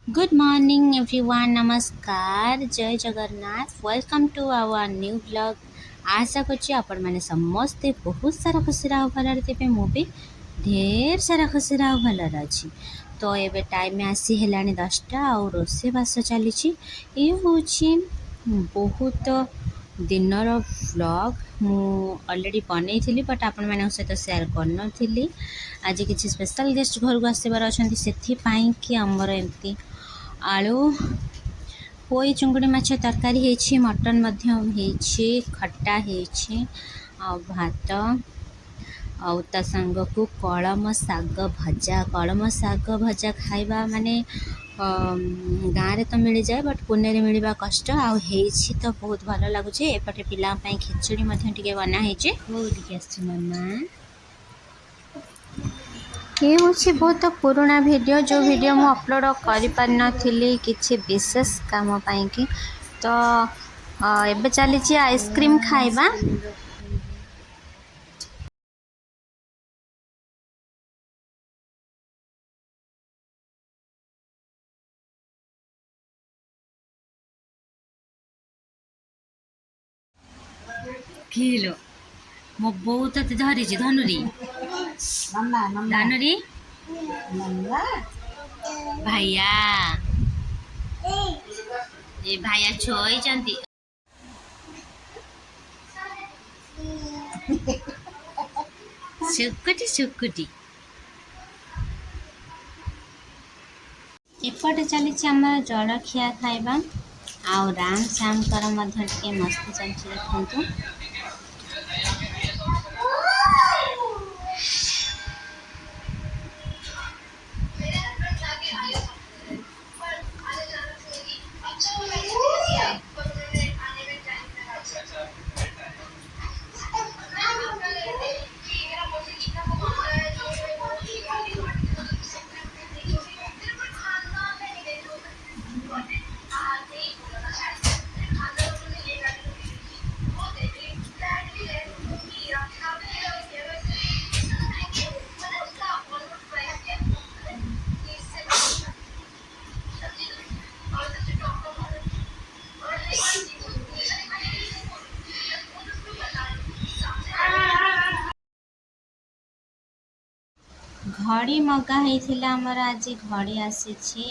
Good morning everyone, नमस्कार, जय Jagannath, welcome to our new blog. आशा करछि आपण माने समस्ते बहुत सारा खुशी रहो भलरे तेबे मु भी ढेर सारा खुशी रहो भलरे अछि। तो एबे टाइम आसी हेलानी 10टा और रोसे बास चली ये होछि बहुत दिनर व्लॉग मु ऑलरेडी बनई बट आपण मानक सहित शेयर करनथिली। आज किसी स्पेशल गेस्ट घर को आसबार अच्छा से आमर एमती आलू पोई चुंगुड़ी माछ तरकारी होइछि, मटन मध्यम होइछि, खट्टा होइछि आ भात आउ ता संग को कलम साग भजा खाइबा माने गाँव रे तो मिल जाए बट पुणे रे मिलवा कष्ट आउ हेइछि तो बहुत भल लागुछि। एपटे पिला पई खिचड़ी मध्यम टिके बना हेइछि बहुत के मामा। ये हूँ बहुत पुराना वीडियो जो वीडियो मु अपलोड कर पार नथिली किछि विशेष काम पाई कि तो एबे चली आइसक्रीम खाइबा। किलो मो बहुत धरी धनुरी धनुरी भैया ये भैया छोई चंती सुकुटी सुकुटी एपटे चली आमर जलखिया खाइबा आउ राम श्याम कर मध्य टिके मस्ती चलछि देखंतु। घड़ी मगा होता आमर आज घड़ी आसी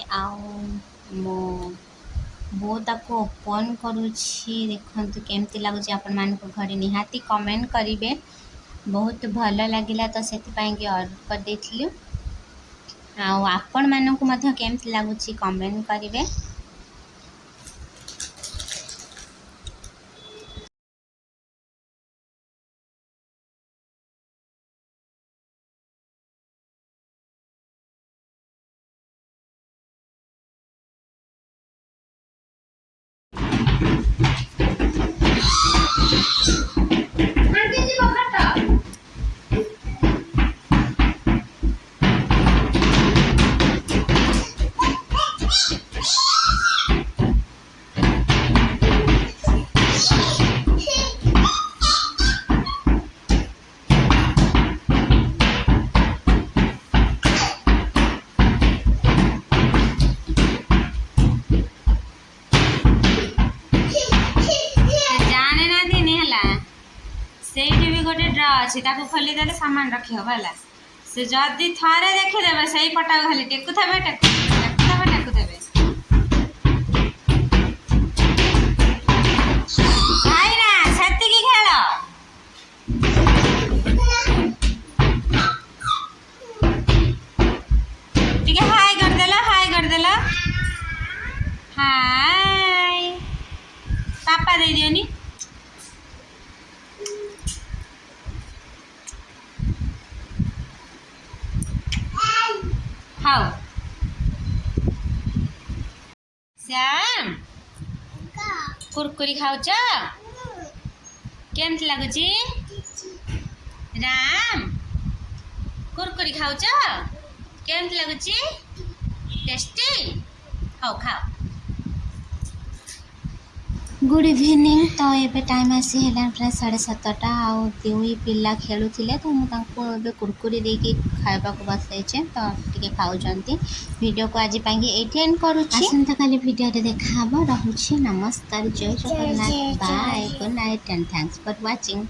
मो बो ताको ओपन करुछि देखंतु केमती लगुच आपण मानको घड़ी निहाती कमेंट करिवे बहुत भल लगिला तो सेति पई कि ऑर्डर कर देथिलु आ आपण मानको मध्य केमती लगुछि कमेंट करिवे। गोटे ड्र अच्छी खोली देले सामान रखी हो है से जदि थरे देखीदे से पटा खाली टेकुथे टेकुथे भाई ना सेति खेल टिके हाय करदेल हाय पापा दे दियोनी हाउ श्याम कुरकुरी खाऊ केमती लगुची राम कुरकुरी खाऊ केमती लगुची टेस्टी हाउ खाओ गुड इवनिंग। तो ये टाइम आसी है प्राय 7:30 आउ दुई पिला खेलुले तो मुझे कुरकुरी देकी खावा को बसई तो टे खाऊँ। वीडियो को आज ये एंड करुँची। आसंता काली वीडियो देखा रोचे। नमस्कार, जय Jagannath, bye, good night and thanks for watching.